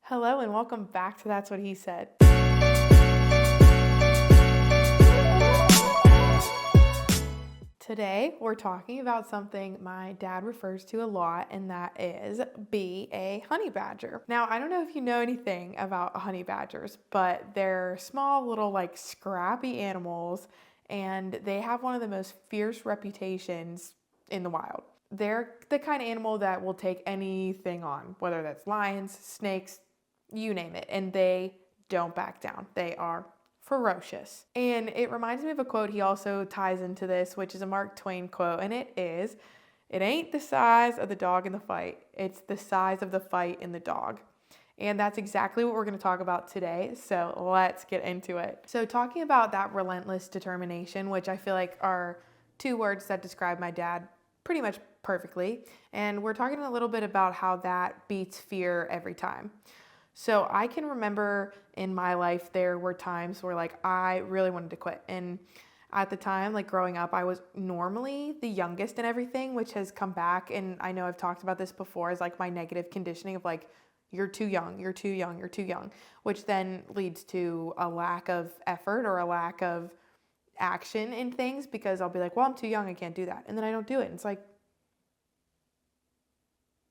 Hello and welcome back to That's What He Said. Today we're talking about something my dad refers to a lot, and that is be a honey badger. Now, I don't know if you know anything about honey badgers, but they're small little scrappy animals, and they have one of the most fierce reputations in the wild. They're the kind of animal that will take anything on, whether that's lions, snakes, you name it, and they don't back down. They are ferocious. And it reminds me of a quote he also ties into this, which is a Mark Twain quote, and it is, "It ain't the size of the dog in the fight, it's the size of the fight in the dog." And that's exactly what we're going to talk about today. So let's get into it. So talking about that relentless determination, which I feel like are two words that describe my dad pretty much perfectly. And we're talking a little bit about how that beats fear every time. So I can remember in my life there were times where I really wanted to quit. And at the time, growing up, I was normally the youngest and everything, which has come back. And I know I've talked about this before as my negative conditioning of you're too young, you're too young, you're too young, which then leads to a lack of effort or a lack of action in things because I'll be like, well, I'm too young, I can't do that. And then I don't do it. And it's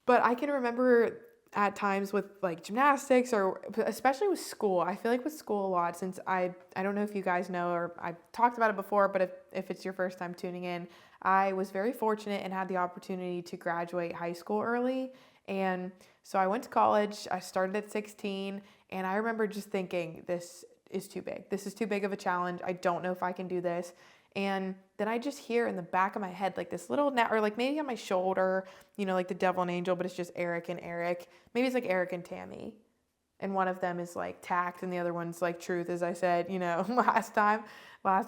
but I can remember at times with gymnastics or especially with school. I feel like with school a lot, since I don't know if you guys know or I've talked about it before, but if it's your first time tuning in, I was very fortunate and had the opportunity to graduate high school early. And so I went to college. I started at 16, and I remember just thinking, this is too big. This is too big of a challenge. I don't know if I can do this. And then I just hear in the back of my head, this little or maybe on my shoulder, the devil and angel, but it's just Eric and Eric. Maybe it's Eric and Tammy. And one of them is tact and the other one's truth, as I said, last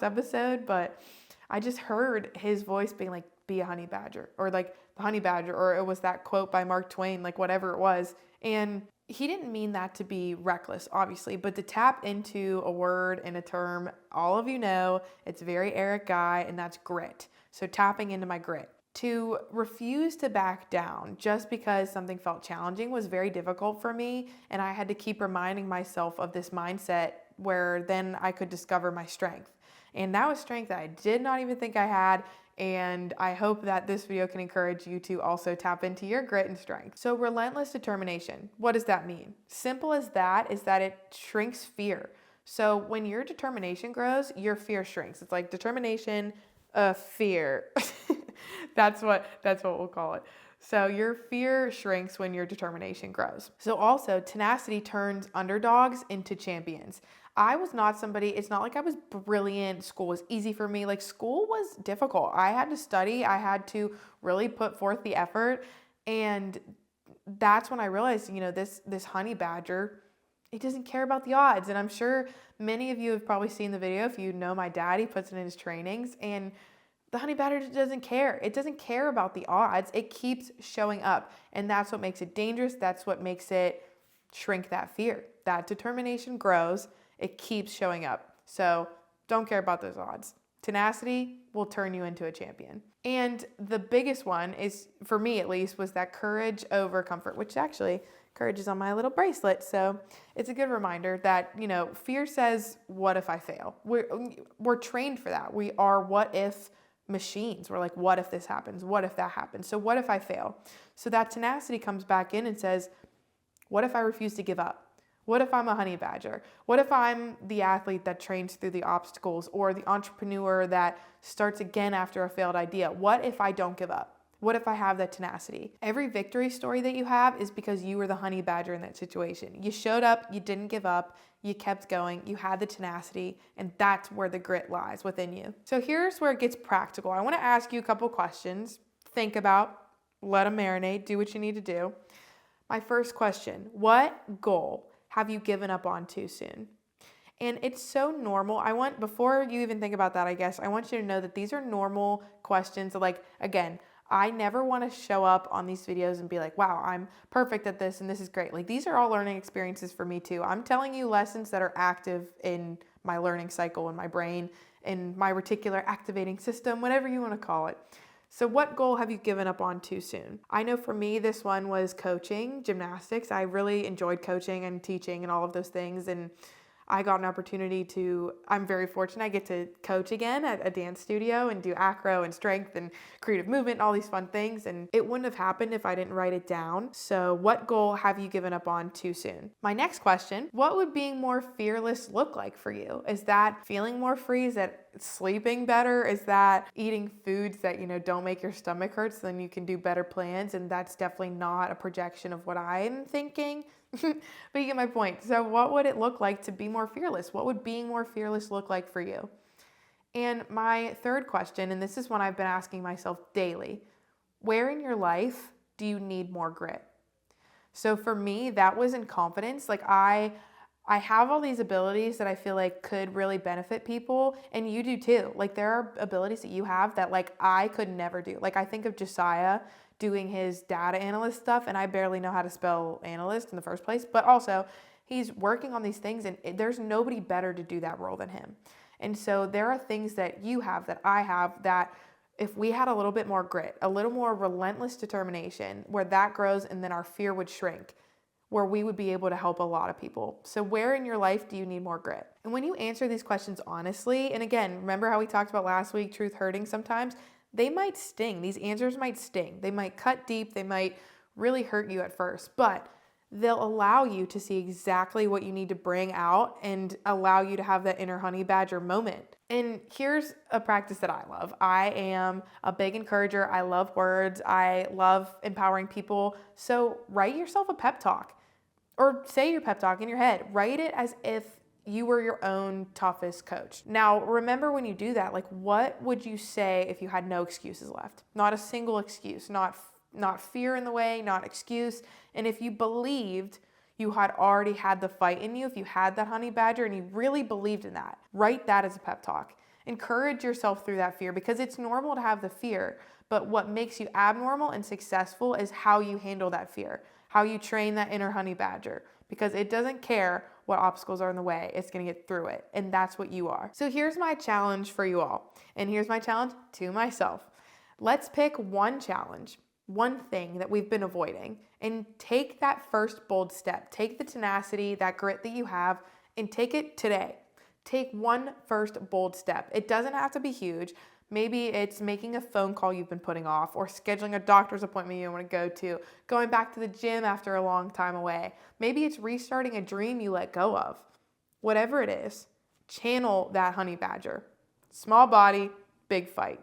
episode. But I just heard his voice being be a honey badger, or the honey badger, or it was that quote by Mark Twain, whatever it was. And he didn't mean that to be reckless, obviously, but to tap into a word and a term, all of you know, it's very Eric guy, and that's grit. So tapping into my grit. To refuse to back down just because something felt challenging was very difficult for me, and I had to keep reminding myself of this mindset where then I could discover my strength. And that was strength that I did not even think I had. And I hope that this video can encourage you to also tap into your grit and strength. So relentless determination, what does that mean? Simple as that is that it shrinks fear. So when your determination grows, your fear shrinks. It's determination of fear. That's what we'll call it. So your fear shrinks when your determination grows. So also tenacity turns underdogs into champions. I was not somebody, it's not like I was brilliant. School was easy for me. School was difficult. I had to study. I had to really put forth the effort. And that's when I realized, this honey badger, it doesn't care about the odds. And I'm sure many of you have probably seen the video. If you know my dad, he puts it in his trainings, and the honey badger doesn't care. It doesn't care about the odds. It keeps showing up. And that's what makes it dangerous. That's what makes it shrink that fear. That determination grows. It keeps showing up. So don't care about those odds. Tenacity will turn you into a champion. And the biggest one is, for me at least, was that courage over comfort, which actually courage is on my little bracelet. So it's a good reminder that, fear says, what if I fail? We're trained for that. We are what if machines. We're what if this happens? What if that happens? So what if I fail? So that tenacity comes back in and says, what if I refuse to give up? What if I'm a honey badger? What if I'm the athlete that trains through the obstacles, or the entrepreneur that starts again after a failed idea? What if I don't give up? What if I have that tenacity? Every victory story that you have is because you were the honey badger in that situation. You showed up, you didn't give up, you kept going, you had the tenacity, and that's where the grit lies within you. So here's where it gets practical. I want to ask you a couple questions. Think about, let them marinate, do what you need to do. My first question, what goal have you given up on too soon? And it's so normal. Before you even think about that, I want you to know that these are normal questions. Again, I never want to show up on these videos and be wow, I'm perfect at this and this is great. These are all learning experiences for me too. I'm telling you lessons that are active in my learning cycle, in my brain, in my reticular activating system, whatever you want to call it. So what goal have you given up on too soon? I know for me, this one was coaching gymnastics. I really enjoyed coaching and teaching and all of those things. And I got an opportunity I'm very fortunate. I get to coach again at a dance studio and do acro and strength and creative movement and all these fun things. And it wouldn't have happened if I didn't write it down. So what goal have you given up on too soon? My next question, what would being more fearless look like for you? Is that feeling more free? Is that sleeping better? Is that eating foods that, don't make your stomach hurt so then you can do better plans? And that's definitely not a projection of what I'm thinking. But you get my point. So what would it look like to be more fearless? What would being more fearless look like for you? And my third question, and this is one I've been asking myself daily, where in your life do you need more grit? So for me, that was in confidence. Like I have all these abilities that I feel like could really benefit people, and you do too. Like there are abilities that you have that like I could never do. Like I think of Josiah doing his data analyst stuff, and I barely know how to spell analyst in the first place, but also he's working on these things, and there's nobody better to do that role than him. And so there are things that you have that I have that if we had a little bit more grit, a little more relentless determination, where that grows and then our fear would shrink, where we would be able to help a lot of people. So where in your life do you need more grit? And when you answer these questions honestly, and again, remember how we talked about last week, truth hurting sometimes, they might sting. These answers might sting. They might cut deep. They might really hurt you at first, but they'll allow you to see exactly what you need to bring out and allow you to have that inner honey badger moment. And here's a practice that I love. I am a big encourager. I love words. I love empowering people. So write yourself a pep talk or say your pep talk in your head. Write it as if you were your own toughest coach. Now, remember when you do that, like what would you say if you had no excuses left? Not a single excuse, not fear in the way, not excuse. And if you believed you had already had the fight in you, if you had that honey badger and you really believed in that, write that as a pep talk. Encourage yourself through that fear because it's normal to have the fear, but what makes you abnormal and successful is how you handle that fear, how you train that inner honey badger, because it doesn't care what obstacles are in the way. It's going to get through it. And that's what you are. So here's my challenge for you all. And here's my challenge to myself. Let's pick one challenge, one thing that we've been avoiding, and take that first bold step. Take the tenacity, that grit that you have, and take it today. Take one first bold step. It doesn't have to be huge. Maybe it's making a phone call you've been putting off, or scheduling a doctor's appointment you want to go to, going back to the gym after a long time away. Maybe it's restarting a dream you let go of. Whatever it is, channel that honey badger. Small body, big fight.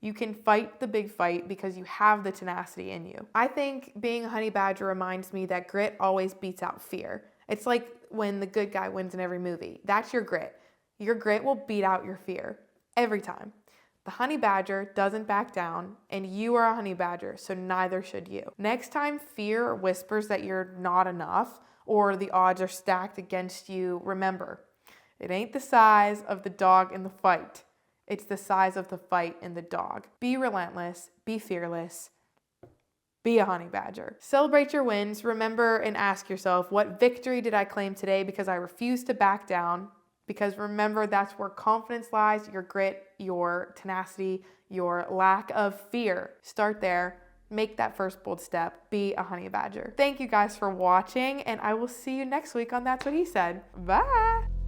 You can fight the big fight because you have the tenacity in you. I think being a honey badger reminds me that grit always beats out fear. It's like when the good guy wins in every movie. That's your grit. Your grit will beat out your fear every time. The honey badger doesn't back down, and you are a honey badger, so neither should you. Next time fear whispers that you're not enough or the odds are stacked against you, remember, it ain't the size of the dog in the fight. It's the size of the fight in the dog. Be relentless, be fearless, be a honey badger. Celebrate your wins. Remember and ask yourself, what victory did I claim today because I refused to back down? Because remember, that's where confidence lies, your grit, your tenacity, your lack of fear. Start there. Make that first bold step. Be a honey badger. Thank you guys for watching, and I will see you next week on That's What He Said. Bye.